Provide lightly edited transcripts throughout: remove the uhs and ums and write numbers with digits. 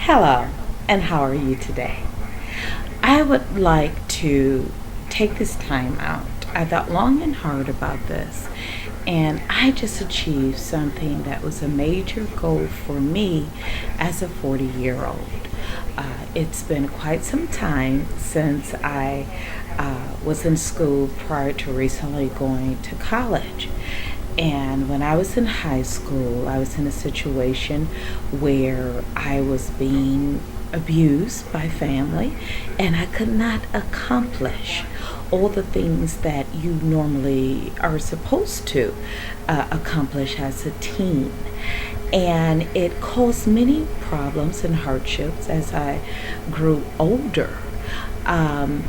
Hello, and how are you today? I would like to take this time out. I thought long and hard about this, and I just achieved something that was a major goal for me as a 40-year-old. It's been quite some time since I was in school prior to recently going to college. And when I was in high school, I was in a situation where I was being abused by family, and I could not accomplish all the things that you normally are supposed to accomplish as a teen. And it caused many problems and hardships as I grew older. Um,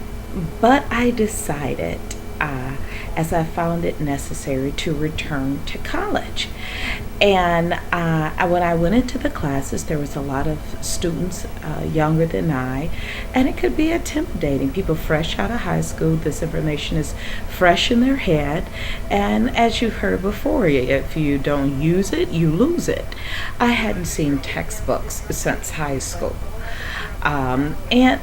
but I decided, as I found it necessary, to return to college. And when I went into the classes, there was a lot of students younger than I, and it could be intimidating. People fresh out of high school, this information is fresh in their head, and as you've heard before, if you don't use it, you lose it. I hadn't seen textbooks since high school, and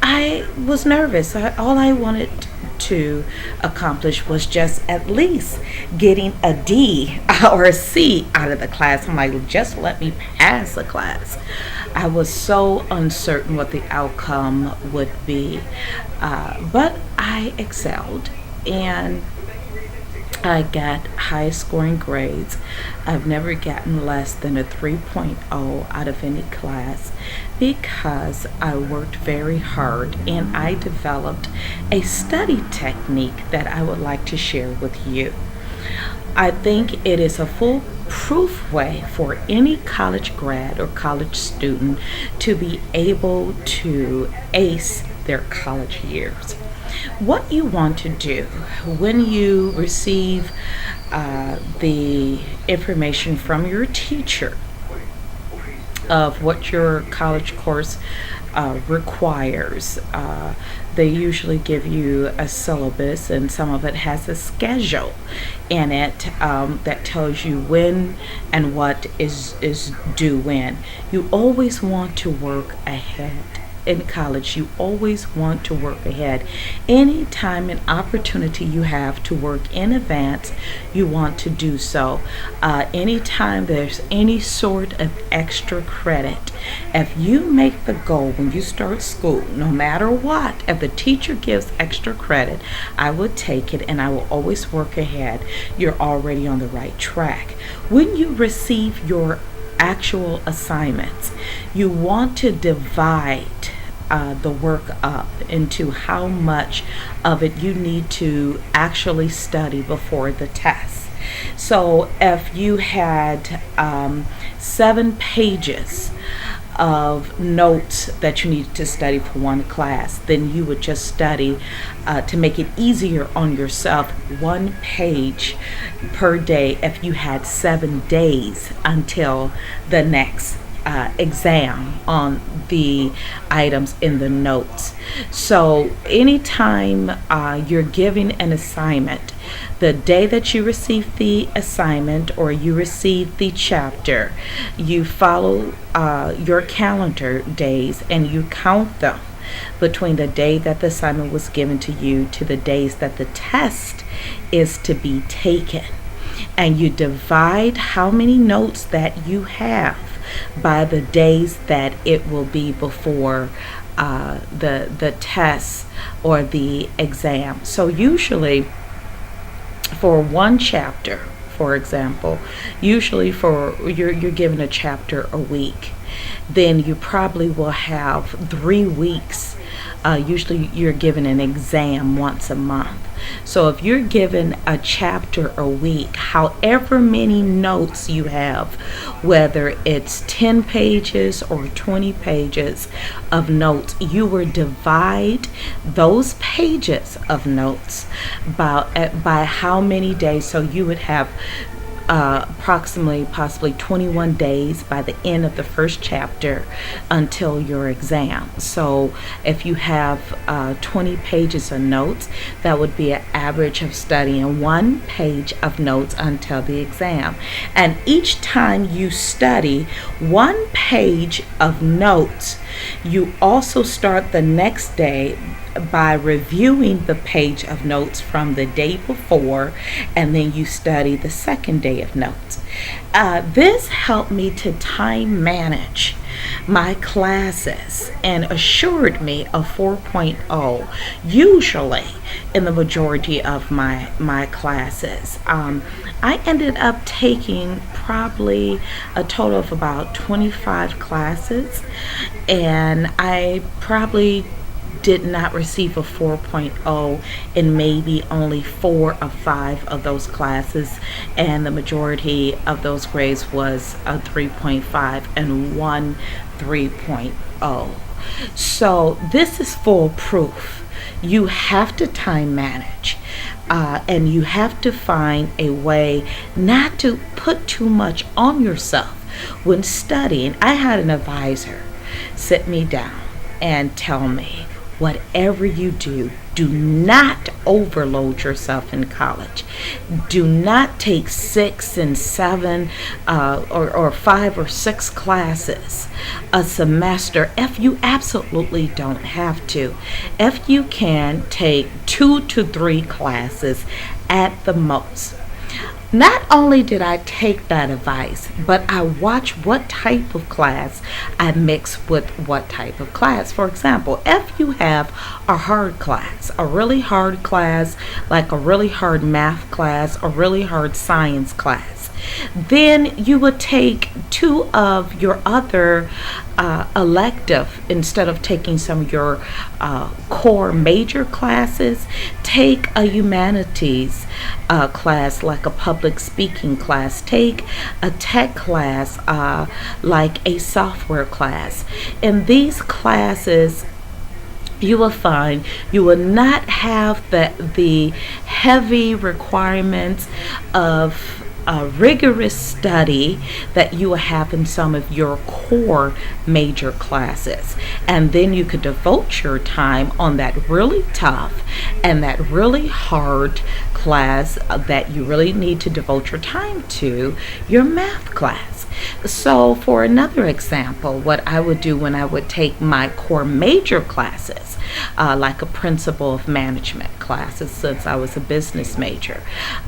I was nervous. All I wanted to accomplish was just at least getting a D or a C out of the class. I'm like, just let me pass the class. I was so uncertain what the outcome would be, but I excelled, and I got high scoring grades. I've never gotten less than a 3.0 out of any class because I worked very hard and I developed a study technique that I would like to share with you. I think it is a foolproof way for any college grad or college student to be able to ace their college years. What you want to do when you receive the information from your teacher of what your college course requires. They usually give you a syllabus, and some of it has a schedule in it that tells you when and what is due when. You always want to work ahead. In college, you always want to work ahead. Anytime an opportunity you have to work in advance, you want to do so. Anytime there's any sort of extra credit, if you make the goal when you start school, no matter what, if the teacher gives extra credit, I will take it and I will always work ahead. You're already on the right track. When you receive your actual assignments, you want to divide the work up into how much of it you need to actually study before the test. So if you had 7 pages of notes that you needed to study for one class, then you would just study to make it easier on yourself 1 page per day if you had 7 days until the next exam on the items in the notes. So anytime you're giving an assignment, the day that you receive the assignment or you receive the chapter, you follow your calendar days and you count them between the day that the assignment was given to you to the days that the test is to be taken. And you divide how many notes that you have by the days that it will be before the test or the exam. So usually for one chapter, for example, usually for you're given a chapter a week, then you probably will have 3 weeks. Usually you're given an exam once a month. So if you're given a chapter a week, however many notes you have, whether it's 10 pages or 20 pages of notes, you will divide those pages of notes by how many days. So you would have approximately possibly 21 days by the end of the first chapter until your exam. So if you have 20 pages of notes, that would be an average of studying 1 page of notes until the exam. And each time you study 1 page of notes, you also start the next day by reviewing the page of notes from the day before, and then you study the second day of notes. This helped me to time manage my classes and assured me of 4.0 usually in the majority of my classes. I ended up taking probably a total of about 25 classes, and I probably did not receive a 4.0 in maybe only 4 or 5 of those classes, and the majority of those grades was a 3.5 and one 3.0. So this is full proof. You have to time manage. And you have to find a way not to put too much on yourself when studying. I had an advisor sit me down and tell me, whatever you do, do not overload yourself in college. Do not take 6 and 7 or 5 or 6 classes a semester if you absolutely don't have to. If you can, take 2 to 3 classes at the most. Not only did I take that advice, but I watched what type of class I mix with what type of class. For example, if you have a hard class, a really hard class, like a really hard math class, a really hard science class, then you would take 2 of your other elective instead of taking some of your core major classes. Take a humanities class like a public speaking class. Take a tech class like a software class. In these classes, you will find you will not have the heavy requirements of rigorous study that you will have in some of your core major classes. And then you could devote your time on that really tough and that really hard class that you really need to devote your time to, your math class. So for another example, what I would do when I would take my core major classes, like a principle of management classes, since I was a business major,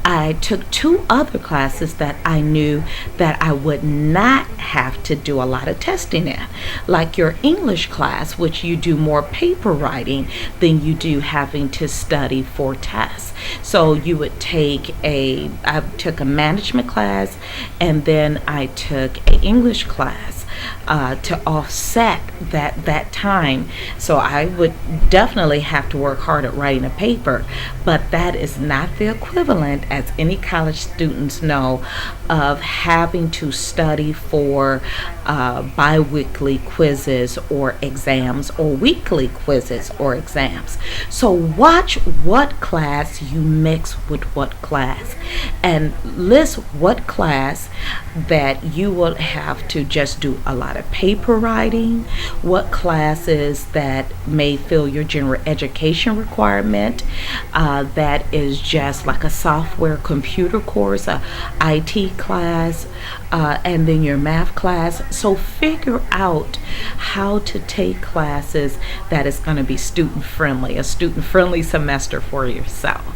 I took 2 other classes that I knew that I would not have to do a lot of testing in, like your English class, which you do more paper writing than you do having to study for tests. So you would I took a management class, and then I took an English class to offset that time. So I would definitely have to work hard at writing a paper, but that is not the equivalent, as any college students know, of having to study for bi-weekly quizzes or exams, or weekly quizzes or exams. So watch what class you mix with what class, and list what class that you will have to just do a lot of paper writing, what classes that may fill your general education requirement, that is just like a software computer course, a IT class, and then your math class. So figure out how to take classes that is going to be student friendly, a student friendly semester for yourself.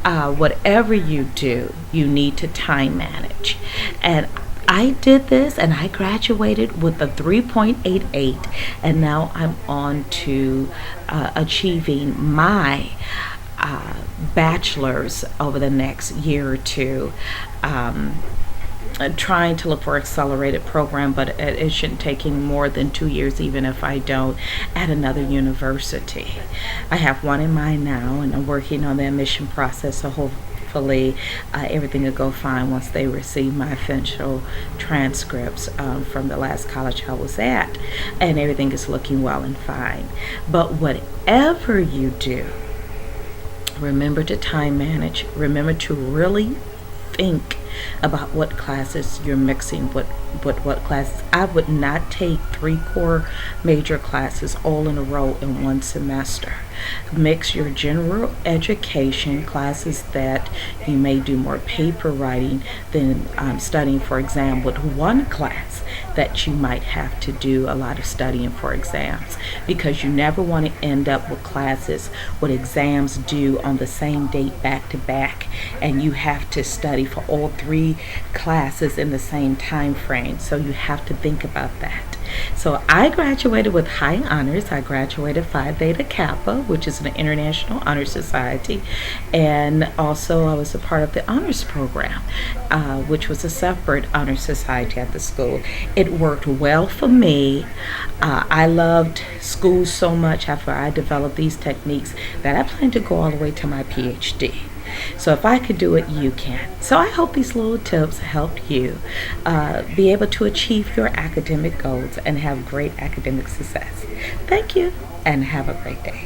Whatever you do, you need to time manage. And I did this, and I graduated with a 3.88, and now I'm on to achieving my bachelor's over the next year or two. Trying to look for accelerated program, but it shouldn't take any more than 2 years, even if I don't, at another university. I have one in mind now, and I'm working on the admission process, so hopefully everything will go fine once they receive my official transcripts from the last college I was at, and everything is looking well and fine. But whatever you do, remember to time manage. Remember to really think about what classes you're mixing with what classes. I would not take three core major classes all in a row in one semester. Mix your general education classes that you may do more paper writing than studying for exam with one class that you might have to do a lot of studying for exams, because you never want to end up with classes with exams due on the same date back to back, and you have to study for all three classes in the same time frame. So you have to think about that. So I graduated with high honors. I graduated Phi Beta Kappa, which is an international honor society, and also I was a part of the honors program, which was a separate honor society at the school. It worked well for me. I loved school so much after I developed these techniques that I plan to go all the way to my PhD. So if I could do it, you can. So I hope these little tips help you be able to achieve your academic goals and have great academic success. Thank you and have a great day.